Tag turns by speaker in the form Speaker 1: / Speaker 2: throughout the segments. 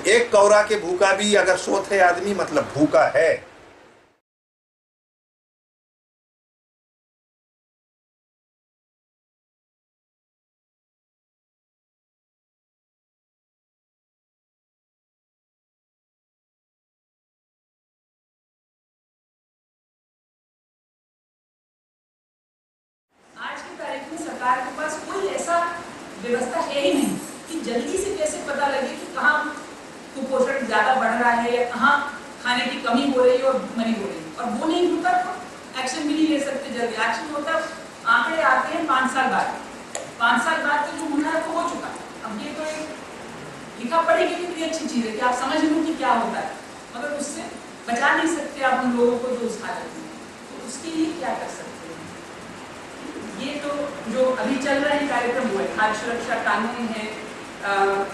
Speaker 1: एक कौरा के भूखा भी अगर सोत है आदमी मतलब भूखा है।
Speaker 2: आज की तारीख में सरकार के पास कोई ऐसा व्यवस्था है ही नहीं कि जल्दी से कैसे पता लगे कि कहाँ कुपोषण ज्यादा बढ़ रहा है या कहाँ खाने की कमी हो रही है और भुखमरी हो रही है। और वो नहीं होता तो एक्शन भी नहीं ले सकते जल्दी। एक्शन होता आंकड़े आते हैं 5 साल बाद। 5 साल बाद तो जो होना है वो हो चुका। अब ये तो एक लिखा पढ़ेगी कितनी अच्छी चीज है कि आप समझ लो कि क्या होता है, मगर उससे बचा नहीं सकते आप उन लोगों को जो उस हालत में। तो उसके लिए क्या कर सकते हैं? ये तो जो अभी चल रहे हैं कार्यक्रम वो है, खाद्य सुरक्षा कानून है,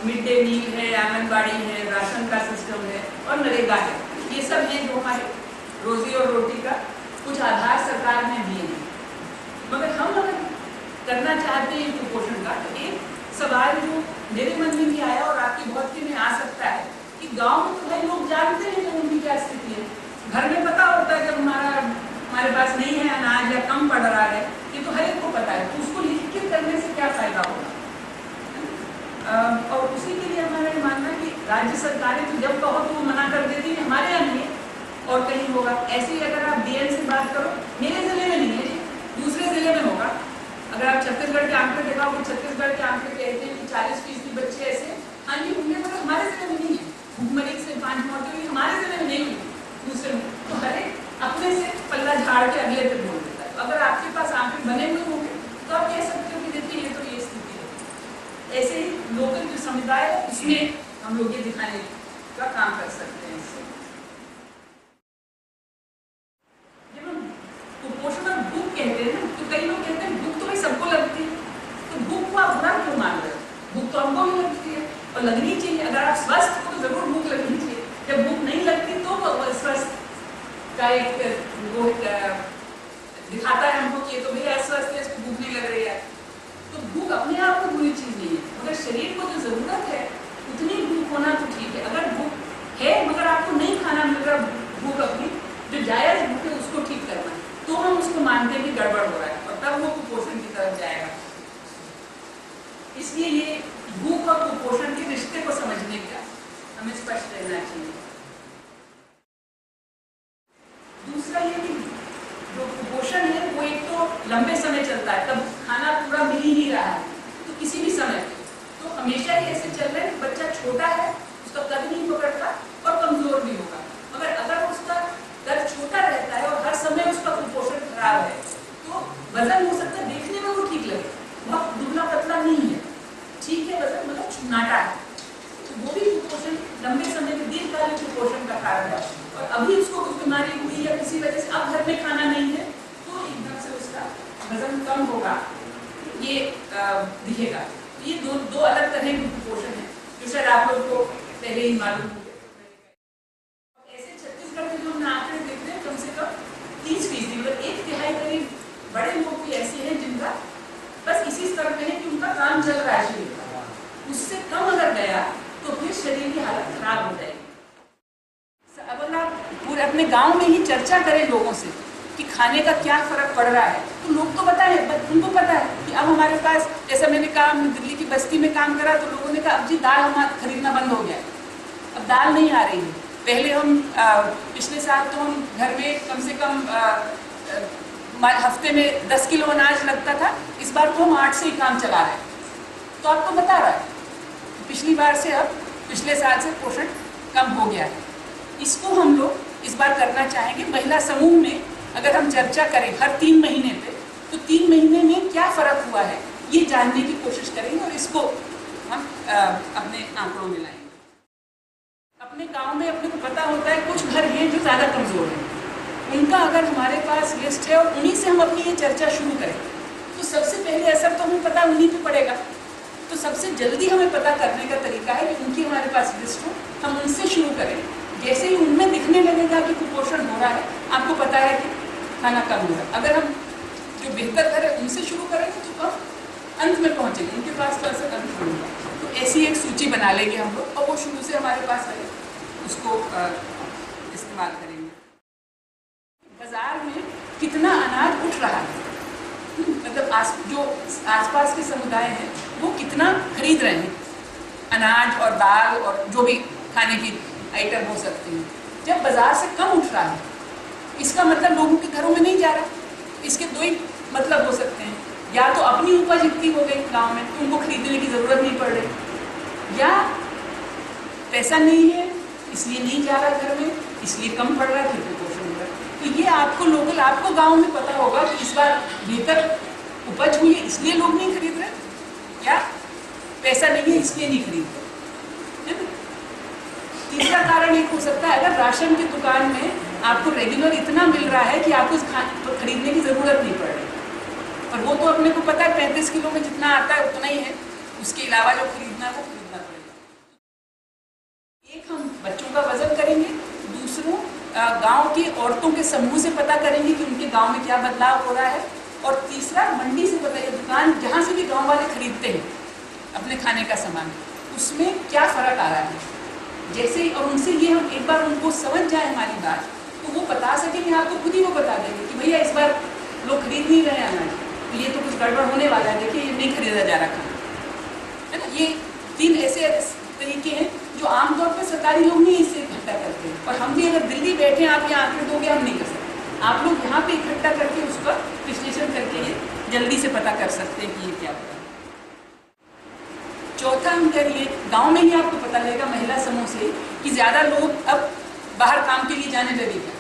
Speaker 2: मिड डे मील है, आंगनबाड़ी है, राशन का सिस्टम है और नरेगा है। ये सब है जो हमारे रोजी और रोटी का कुछ आधार सरकार ने दिए हैं। मगर हम अगर करना चाहते हैं कुपोषण का, तो एक सवाल जो मेरे मन में भी आया और आपकी बहुत में आ सकता है कि गांव में तो भाई लोग जानते हैं कि उनकी क्या स्थिति है। घर में पता होता है जब हमारे पास नहीं है अनाज या कम पड़ रहा है, ये तो हर एक को पता है। तो उसको लिख के करने से क्या फायदा होगा? और उसी के लिए हमारा ये मानना है कि राज्य सरकारें तो जब कहो तो वो मना कर देती है, हमारे यहाँ नहीं है और कहीं होगा। ऐसे ही अगर आप डीएन से बात करो, मेरे जिले में नहीं है जी, दूसरे जिले में होगा। अगर आप छत्तीसगढ़ के आंकड़े दिखाओ तो छत्तीसगढ़ के आंकड़े कहते हैं कि 40% बच्चे ऐसे हाँ जी होंगे, मगर हमारे जिले में नहीं है। भूखमरी से 5 मौतें हुई, हमारे जिले में नहीं हुई, दूसरे में। तो हर एक अपने से पल्ला झाड़ के अगले पे बोल देता है। तो अगर आपके पास आंकड़े बने हुए होंगे तो आप कह सकते हो कि देखिए ये तो ये स्थिति है। ऐसे ही लोकल जो समुदाय है उसमें हम लोग ये दिखाने का काम कर सकते हैं। इससे जब हम कुपोषण और भूख कहते हैं ना, तो कई लोग कहते हैं भूख तो भाई सबको लगती है, तो भूख को आप बुरा क्यों मान रहे हो? भूख तो हमको भी लगती है और लगनी चाहिए। अगर आप स्वस्थ हो तो जरूर भूख लगनी चाहिए। जब भूख नहीं लगती तो स्वस्थ का एक वो दिखाता है हमको कि ये तो भाई अस्वस्थ है, इसको भूख नहीं लग रही है। तो भूख अपने आप में बुरी चीज नहीं है, मगर शरीर को जो जरूरत है उतनी भूख होना तो ठीक है। अगर भूख है मगर आपको नहीं खाना मिल रहा, भूख अपनी जो जायज भूख है उसको ठीक करना, तो हम उसको मानते हैं कि गड़बड़ हो रहा है और तब वो कुपोषण की तरफ जाएगा। इसलिए ये भूख और कुपोषण के रिश्ते को समझने का हमें स्पष्ट रहना चाहिए। दूसरा ये कि जो कुपोषण है वो एक तो लंबे समय चलता है, तब खाना पूरा मिल ही नहीं रहा है तो किसी भी समय तो हमेशा ही ऐसे चल रहा है। बच्चा छोटा है, उसका कद नहीं पकड़ता और कमजोर भी होगा। मगर अगर उसका कद छोटा रहता है और हर समय उसका कुपोषण खराब है तो वजन हो सकता है देखने में वो ठीक लगे, बहुत दुबला पतला नहीं है, ठीक है वजन मतलब नाटा है, तो वो भी कुपोषण लंबे समय के दीर्घकालिक कुपोषण का कारण है। और अभी उसको कुछ बीमारी हुई या किसी वजह से अब घर में खाना नहीं है तो एकदम से उसका वजन कम होगा, ये दिखेगा। तो ये दो अलग तरह के कुपोषण है जो शायद आप लोग को पहले ही मालूम होंगे। ऐसे छत्तीसगढ़ में जो हम आंकड़े देखते हैं कम से कम 30% मतलब 1/3 करीब बड़े लोग भी ऐसे हैं जिनका बस इसी स्तर पे है कि उनका काम चल रहा है शरीर का, उससे कम अगर गया तो फिर शरीर की हालत खराब हो जाएगी। अगर आप पूरे अपने गांव में ही चर्चा करें लोगों से कि खाने का क्या फर्क पड़ रहा है तो लोग तो पता है, उनको पता है कि अब हमारे पास, जैसा मैंने कहा दिल्ली की बस्ती में काम करा तो लोगों ने कहा अब जी दाल हमारा खरीदना बंद हो गया है, अब दाल नहीं आ रही है। पहले हम पिछले साल तो हम घर में कम से कम हफ्ते में 10 किलो अनाज लगता था, इस बार तो हम 8 से ही काम चला रहे हैं। तो आपको बता रहा है पिछली बार से अब पिछले साल से पोषण कम हो गया है। इसको हम लोग इस बार करना चाहेंगे महिला समूह में। अगर हम चर्चा करें हर 3 महीने पे तो 3 महीने में क्या फर्क हुआ है ये जानने की कोशिश करेंगे और इसको हम अपने आंकड़ों में लाएंगे। अपने गांव में अपने को पता होता है कुछ घर हैं जो ज़्यादा कमज़ोर हैं, उनका अगर हमारे पास लिस्ट है और उन्हीं से हम अपनी ये चर्चा शुरू करें तो सबसे पहले असर तो हमें पता उन्हीं पे पड़ेगा। तो सबसे जल्दी हमें पता करने का तरीका है कि उनकी हमारे पास लिस्ट हो, हम उनसे शुरू करें। जैसे ही उनमें दिखने लगेगा कि कुपोषण हो रहा है, आपको पता है कि खाना कम हो रहा है, अगर हम जो बेहतर घर है उनसे शुरू करेंगे तो हम अंत में पहुंचेंगे, उनके पास तो असर अंत होगा। तो ऐसी एक सूची बना लेंगे हम लोग और वो शुरू से हमारे पास है, उसको इस्तेमाल करेंगे। बाजार में कितना अनाज उठ रहा है, मतलब जो आसपास के समुदाय हैं वो कितना खरीद रहे हैं अनाज और दाल और जो भी खाने की आइटम हो सकती हैं। जब बाजार से कम उठ रहा है इसका मतलब लोगों के घरों में नहीं जा रहा। इसके दो ही मतलब हो सकते हैं, या तो अपनी उपज इतनी हो गई गांव में तो उनको खरीदने की ज़रूरत नहीं पड़ रही, या पैसा नहीं है इसलिए नहीं जा रहा घर में, इसलिए कम पड़ रहा है, फिर कुपोषण हो रहा है। तो ये आपको लोकल, आपको गांव में पता होगा कि इस बार बेहतर उपज हुई है इसलिए लोग नहीं खरीद रहे, या पैसा नहीं है इसलिए नहीं खरीद रहे, है ना। तीसरा कारण एक हो सकता है, अगर राशन की दुकान में आपको रेगुलर इतना मिल रहा है कि आपको तो खरीदने की ज़रूरत नहीं पड़ रही, और वो तो अपने को पता है 35 किलो में जितना आता है उतना ही है, उसके अलावा जो खरीदना है वो खरीदना पड़ेगा। एक हम बच्चों का वजन करेंगे, दूसरों गांव की औरतों के समूह से पता करेंगे कि उनके गांव में क्या बदलाव हो रहा है, और तीसरा मंडी से पता, दुकान जहाँ से भी गाँव वाले खरीदते हैं अपने खाने का सामान, उसमें क्या फ़र्क आ रहा है। जैसे और उनसे ये हम एक बार उनको समझ जाए हमारी बात, तो वो बता सकेंगे, आपको खुद ही वो बता देंगे कि भैया इस बार लोग खरीद नहीं रहे हैं अनाज, तो ये तो कुछ गड़बड़ होने वाला है, देखिए ये नहीं खरीदा जा रहा खाना, है ना। ये 3 ऐसे तरीके हैं जो आमतौर पर सरकारी लोग नहीं इससे इकट्ठा करते हैं, और हम भी अगर दिल्ली बैठे आप यहाँ आंकड़े दोगे हम नहीं कर सकते। आप लोग यहाँ पे इकट्ठा करके उसका विश्लेषण करके ये जल्दी से पता कर सकते हैं कि ये क्या होता है। चौथा अंतर ये, गांव में ही आपको पता लगेगा महिला समूह से कि ज़्यादा लोग अब बाहर काम के लिए जाने लगेगा।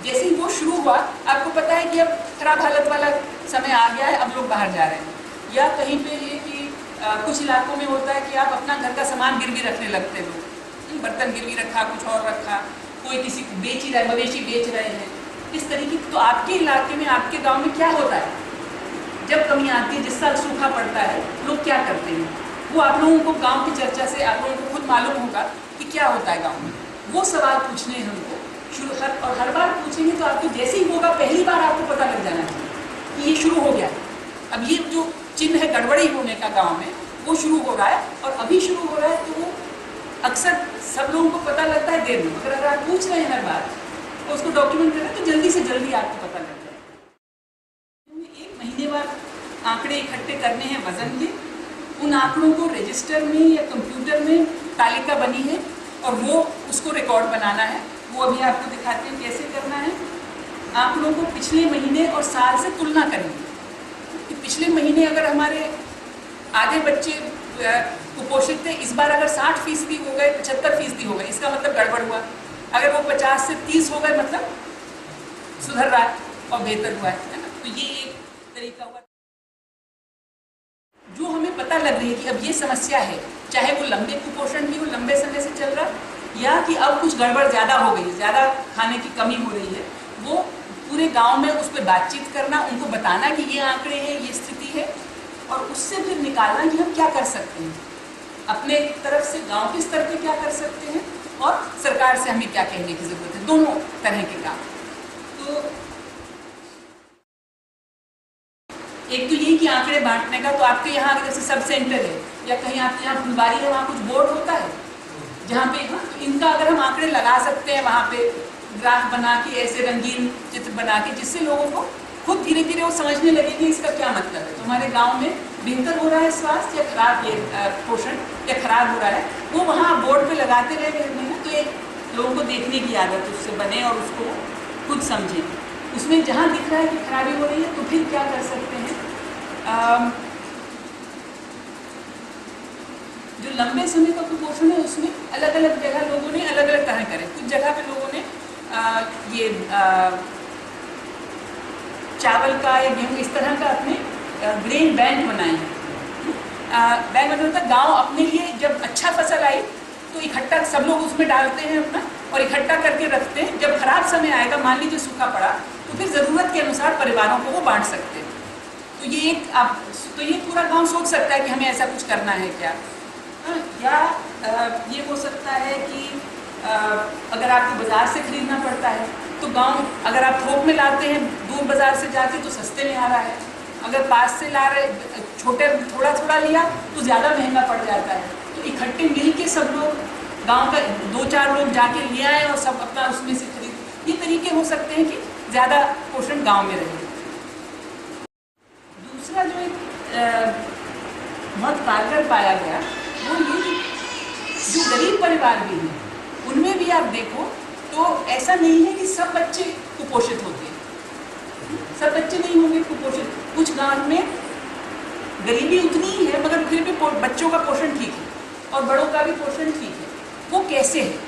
Speaker 2: जैसे ही वो शुरू हुआ आपको पता है कि अब खराब हालत वाला समय आ गया है, अब लोग बाहर जा रहे हैं, या कहीं पे ये कि कुछ इलाकों में होता है कि आप अपना घर का सामान गिरवी रखने लगते हो, बर्तन गिरवी रखा, कुछ और रखा, कोई किसी को बेच ही रहा है, मवेशी बेच रहे हैं, इस तरीके। तो आपके इलाके में, आपके गाँव में क्या होता है जब कमी आती है, जिस साल सूखा पड़ता है, लोग क्या करते हैं, वो आप लोगों को गांव की चर्चा से आप लोगों को खुद मालूम होगा कि क्या होता है गांव में। वो सवाल पूछने हैं हमको शुरू, और हर बार पूछेंगे तो आपको जैसे ही होगा पहली बार आपको पता लग जाना चाहिए कि ये शुरू हो गया। अब ये जो चिन्ह है गड़बड़ी होने का गाँव में, वो शुरू हो रहा है, और अभी शुरू हो रहा है, तो वो अक्सर सब लोगों को पता लगता है देर में। अगर आप पूछ रहे हैं हर बार तो उसको डॉक्यूमेंट करें तो जल्दी से जल्दी आपको पता लग जाए। 1 महीने बाद आंकड़े इकट्ठे करने हैं वजन के, उन आंकड़ों को रजिस्टर में या कंप्यूटर में तालिका बनी है और वो उसको रिकॉर्ड बनाना है। वो अभी आपको दिखाते हैं कैसे करना है। आंकड़ों को पिछले महीने और साल से तुलना करेंगे कि पिछले महीने अगर हमारे आधे बच्चे कुपोषित थे, इस बार अगर 60% हो गए, 75% हो गए, इसका मतलब गड़बड़ हुआ। अगर वो 50 से 30 हो गए मतलब सुधर रहा है और बेहतर हुआ है ना। तो ये एक तरीका हुआ। जो हमें पता लग रही है कि अब ये समस्या है, चाहे वो लंबे कुपोषण की हो, लंबे समय से चल रहा, या कि अब कुछ गड़बड़ ज़्यादा हो गई, ज़्यादा खाने की कमी हो रही है, वो पूरे गांव में उस पर बातचीत करना, उनको बताना कि ये आंकड़े हैं, ये स्थिति है, और उससे फिर निकालना कि हम क्या कर सकते हैं, अपने तरफ से गांव के स्तर पे क्या कर सकते हैं, और सरकार से हमें क्या कहने की ज़रूरत है। दोनों तरह के काम। तो एक तो यही कि आंकड़े बांटने का, तो आपके यहाँ जैसे सब सेंटर है या कहीं आपके यहाँ फुलबारी है, वहाँ कुछ बोर्ड होता है जहाँ पे, हाँ, तो इनका अगर हम आंकड़े लगा सकते हैं वहाँ पे ग्राफ बना के, ऐसे रंगीन चित्र बना के, जिससे लोगों को खुद धीरे धीरे वो समझने लगे कि इसका क्या मतलब है। तो हमारे गाँव में बेहतर हो रहा है स्वास्थ्य या खराब, ये पोषण या खराब हो रहा है, वो वहाँ बोर्ड पे लगाते रहे ना, तो एक लोगों को देखने की आदत उससे बने और उसको खुद समझें। उसमें जहाँ दिख रहा है कि खराबी हो रही है तो फिर क्या कर सकते हैं। जो लंबे समय का कुपोषण है उसमें अलग अलग जगह लोगों ने अलग अलग तरह करे। कुछ जगह पे लोगों ने चावल का या गेहूँ इस तरह का अपने ग्रेन बैंक बनाए हैं। बैंक मतलब होता है गाँव अपने लिए जब अच्छा फसल आई तो इकट्ठा सब लोग उसमें डालते हैं अपना और इकट्ठा करके रखते हैं। जब खराब समय आएगा, मान लीजिए सूखा पड़ा, तो फिर ज़रूरत के अनुसार परिवारों को वो बांट सकते हैं। तो ये एक आप, तो ये पूरा गांव सोच सकता है कि हमें ऐसा कुछ करना है क्या। या ये हो सकता है कि अगर आपको बाज़ार से खरीदना पड़ता है तो गांव, अगर आप थोक में लाते हैं दूर बाज़ार से जाके तो सस्ते में आ रहा है, अगर पास से ला रहे छोटे थोड़ा थोड़ा लिया तो ज़्यादा महंगा पड़ जाता है। तो इकट्ठे मिल के सब लोग गांव का 2-4 लोग जाके ले आए और सब अपना उसमें से खरीद, ये तरीके हो सकते हैं कि ज़्यादा पोषण गांव में रहे। दूसरा जो एक बहुत कारगर पाया गया वो ये कि जो गरीब परिवार भी हैं उनमें भी आप देखो तो ऐसा नहीं है कि सब बच्चे कुपोषित होते हैं, सब बच्चे नहीं होंगे कुपोषित। कुछ गांव में गरीबी उतनी ही है मगर फिर भी बच्चों का पोषण ठीक है और बड़ों का भी पोषण ठीक है। वो कैसे है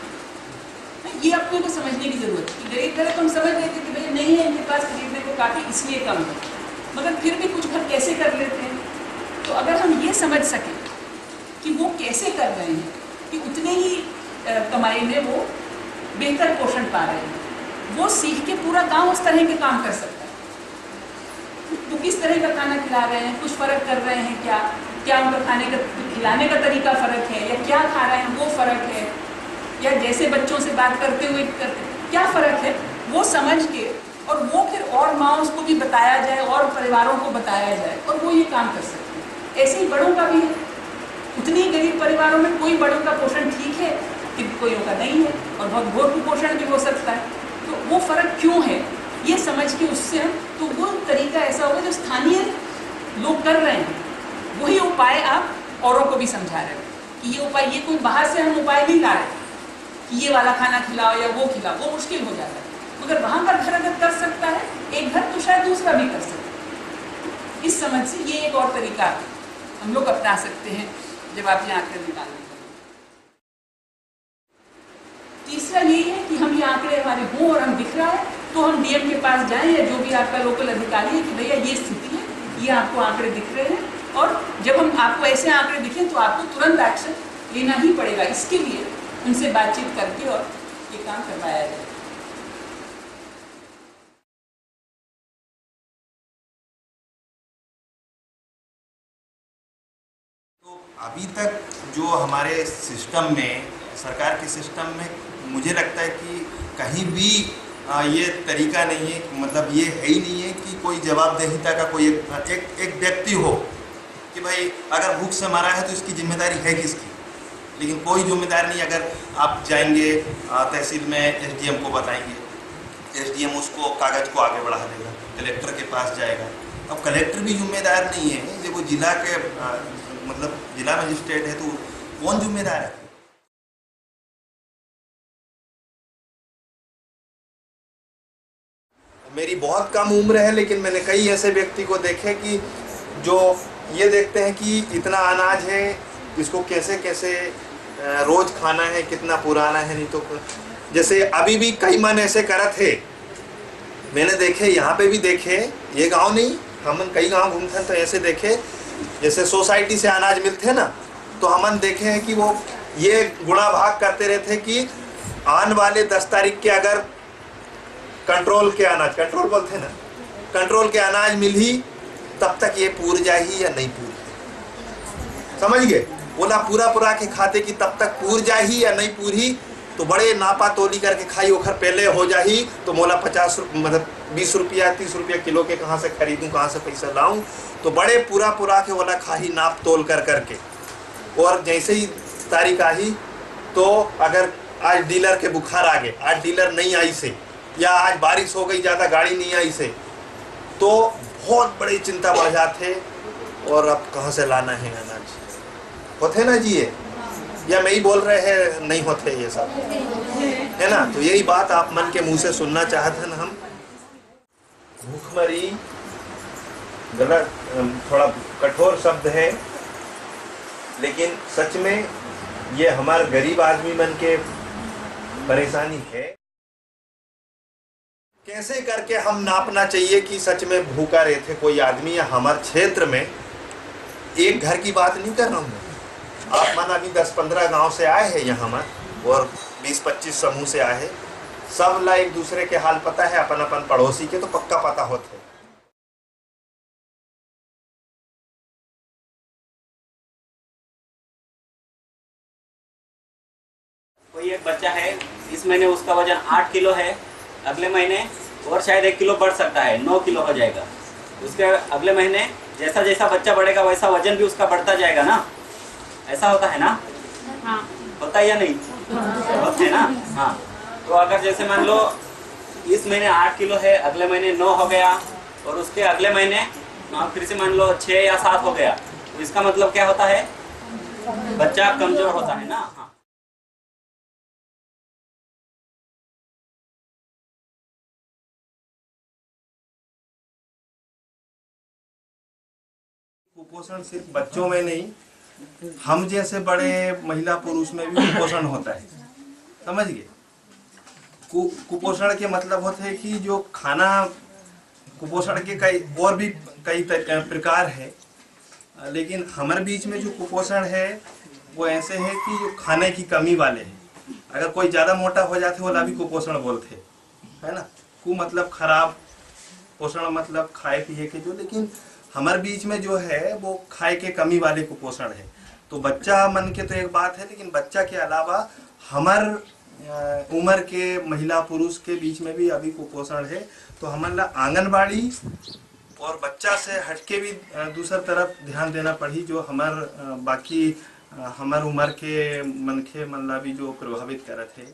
Speaker 2: ये अपने को समझने की जरूरत है। गरीब घर तो हम समझ लेते कि भाई नहीं है इनके पास खरीदने को काफ़ी इसलिए कम है, मगर फिर भी कुछ घर कैसे कर लेते हैं। तो अगर हम ये समझ सकें कि वो कैसे कर रहे हैं कि उतने ही कमाई में वो बेहतर पोषण पा रहे हैं, वो सीख के पूरा गांव उस तरह के काम कर सकता है। वो किस तरह का खाना खिला रहे हैं, कुछ फ़र्क कर रहे हैं क्या उनका खाने का खिलाने का तरीका फ़र्क है, या क्या खा रहे हैं वो फ़र्क है, या जैसे बच्चों से बात करते हुए क्या फ़र्क है, वो समझ के और वो फिर और माँओं को भी बताया जाए और परिवारों को बताया जाए और वो ये काम कर सकते हैं। ऐसे ही बड़ों का भी है। उतनी गरीब परिवारों में कोई बड़ों का पोषण ठीक है कि कोई का नहीं है और बहुत घोर कुपोषण भी हो सकता है। तो वो फ़र्क क्यों है ये समझ के उससे हम तो वो तरीका ऐसा होगा जो स्थानीय लोग कर रहे हैं, वही उपाय आप औरों को भी समझा रहे हैं कि ये उपाय, ये कोई बाहर से हम उपाय नहीं ला रहे कि ये वाला खाना खिलाओ या वो खिलाओ, वो मुश्किल हो जाता है। मगर वहाँ का घर अगर कर सकता है एक घर तो शायद दूसरा भी कर सकता है। इस समझ से ये एक और तरीका हम लोग अपना सकते हैं जब आप ये आंकड़े निकालें। तीसरा यही है कि हम ये आंकड़े हमारे हों और हम दिख रहा है तो हम डीएम के पास जाएं या जो भी आपका लोकल अधिकारी है कि भैया ये स्थिति है, ये आपको आंकड़े दिख रहे हैं, और जब हम आपको ऐसे आंकड़े दिखें तो आपको तुरंत एक्शन लेना ही पड़ेगा। इसके लिए उनसे बातचीत करके और ये काम करवाया जाए।
Speaker 1: तो अभी तक जो हमारे सिस्टम में, सरकार के सिस्टम में, मुझे लगता है कि कहीं भी ये तरीका नहीं है, मतलब ये है ही नहीं है कि कोई जवाबदेहिता का कोई एक व्यक्ति हो कि भाई अगर भूख से मरा है तो इसकी जिम्मेदारी है किसकी। लेकिन कोई जिम्मेदारी नहीं। अगर आप जाएंगे तहसील में एसडीएम को बताएंगे, एसडीएम उसको कागज़ को आगे बढ़ा देगा, कलेक्टर के पास जाएगा। अब कलेक्टर भी जिम्मेदार नहीं है, जब वो जिला के मतलब जिला मजिस्ट्रेट है तो कौन जिम्मेदार है। मेरी बहुत कम उम्र है लेकिन मैंने कई ऐसे व्यक्ति को देखे कि जो ये देखते हैं कि इतना अनाज है, इसको कैसे कैसे रोज खाना है, कितना पुराना है। नहीं तो जैसे अभी भी कई मन ऐसे करत है, मैंने देखे, यहाँ पे भी देखे, ये गांव नहीं, हमन कई गांव घूमते हैं तो ऐसे देखे, जैसे सोसाइटी से अनाज मिलते ना तो हमन देखे हैं कि वो ये गुणा भाग करते रहते कि आने वाले 10 तारीख के अगर कंट्रोल के अनाज, कंट्रोल बोलते हैं ना, कंट्रोल के अनाज मिल ही तब तक ये पूर जाही या नहीं पूर, समझ गए। बोला पूरा के खाते की तब तक पूर जाही या नहीं पूरी, तो बड़े नापा तोली करके खाई ओखर पहले हो जाही तो मोला 50 मतलब 20 रुपया 30 रुपया किलो के कहाँ से खरीदूँ, कहाँ से पैसा लाऊं। तो बड़े पूरा के बोला खाही नाप तोल करके, और जैसे ही तारीख आई तो अगर आज डीलर के बुखार आ गए, आज डीलर नहीं आई से, या आज बारिश हो गई ज़्यादा गाड़ी नहीं आई से, तो बहुत बड़ी चिंता बढ़ जाते और अब कहाँ से लाना है अनाज। होते ना जी ये, या मैं ही बोल रहे हैं नहीं होते ये सब, है ना। तो यही बात आप मन के मुंह से सुनना चाहते हैं हम। भूखमरी गलत, थोड़ा कठोर शब्द है, लेकिन सच में ये हमारे गरीब आदमी मन के परेशानी है। कैसे करके हम नापना चाहिए कि सच में भूखा रहते कोई आदमी, या हमारे क्षेत्र में एक घर की बात नहीं कर रहा हूँ, आप मन अभी 10-15 गांव से आए हैं यहाँ पर और 20-25 समूह से आए हैं, सब ला एक दूसरे के हाल पता है, अपन पड़ोसी के तो पक्का पता होते।
Speaker 3: कोई एक बच्चा है, इस महीने उसका वजन 8 किलो है, अगले महीने और शायद 1 किलो बढ़ सकता है, 9 किलो हो जाएगा। उसके अगले महीने जैसा जैसा बच्चा बढ़ेगा वैसा वजन भी उसका बढ़ता जाएगा ना, ऐसा होता है ना?
Speaker 4: हाँ।
Speaker 3: होता है या नहीं? होता है ना? हाँ। तो अगर जैसे मान लो इस महीने 8 किलो है, अगले महीने 9 हो गया और उसके अगले महीने फिर से मान लो 6 या 7 हो गया, तो इसका मतलब क्या होता है? बच्चा कमजोर होता है ना। हाँ।
Speaker 1: कुपोषण सिर्फ बच्चों में नहीं, हम जैसे बड़े महिला पुरुष में भी कुपोषण होता है, समझ गए? कुपोषण के मतलब होते हैं कि जो खाना, कुपोषण के कई प्रकार है, लेकिन हमारे बीच में जो कुपोषण है वो ऐसे है कि जो खाने की कमी वाले हैं। अगर कोई ज़्यादा मोटा हो जाते वो भी कुपोषण बोलते है ना। कु मतलब खराब, पोषण मतलब खाए पिए के जो, लेकिन हमारे बीच में जो है वो खाए के कमी वाले कुपोषण है। तो बच्चा मन के तो एक बात है, लेकिन बच्चा के अलावा हमार उम्र के महिला पुरुष के बीच में भी अभी कुपोषण है। तो हमारा आंगनबाड़ी और बच्चा से हटके भी दूसरा तरफ ध्यान देना पड़ी, जो हमार बाकी हमार उम्र के मनखे मन ला भी जो प्रभावित करत है।